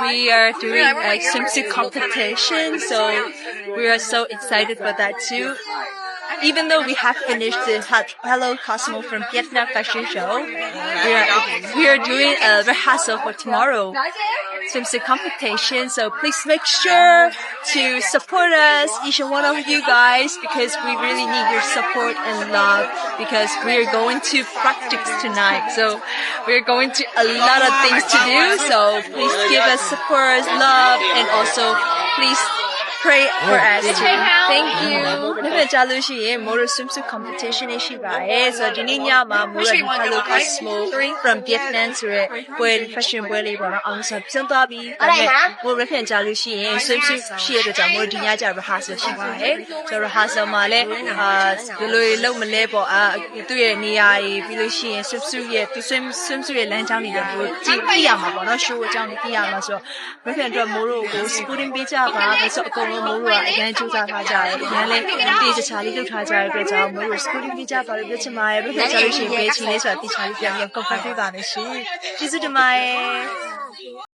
we are doing a swimsuit competition, so we are so excited for that too. Even though we have finished the Hello Cosmo from Vietnam fashion show, we are doing a rehearsal for tomorrow swimsuit competition. So please make sure to support us, each and one of you guys, because we really need your support and love. Because we are going to practice tonight, so we're going to a lot of things to do. So please give us support, love, and also please pray for us too. Thank you. နေ့ကြာလို့ရှိရင် Moro swimsuit competition ရှိပါတယ်ဆိုတော့ဒီနေ့ညမှာ Moro Hello Cosmo from Vietnam ဆိုတဲ့ပွဲ fashion ပွဲလေးပေါ့နော်အောင်ဆိုပြန်သွားပြီးဒါပေမဲ့ Moro ပြန်ကြာလို့ရှိရင် swimsuit ရှိရတဲ့ကြောင့် Moro ဒီညကျ rehearsal ရှိပါတယ်ဆိုတော့ rehearsal မှာလည်းဘယ်လိုလုပ်မလဲပေါ့သူ့ရဲ့နေရာကြီးပြီးလို့ရှိရင် swimsuit ရဲ့ swimsuit ရဲ့လမ်းကြောင်းတွေလည်းကြည့်ရမှာပေါ့နော် show အကြောင်းတွေသိရမှာဆိုတော့ ပြန်အတွက် Moro ကို supporting ပေးကြပါဆိုတော့အကုန်လုံး Moro ကအရင်ကြိုးစားထားကြတယ်အရင်လည်းတေးချာလေးလုပ်ထားကြတဲ့အတွက်ကြောင့် Moro supporting ပေးကြပါလို့ပြောချင်ပါတယ်ပြန်ကြာလို့ရှိရင်ပေးချင်လေးဆိုတာတေးချာလေးပြန်confirm ပေးပါမယ်ရှင်ကျေးဇူးတင်ပါတယ်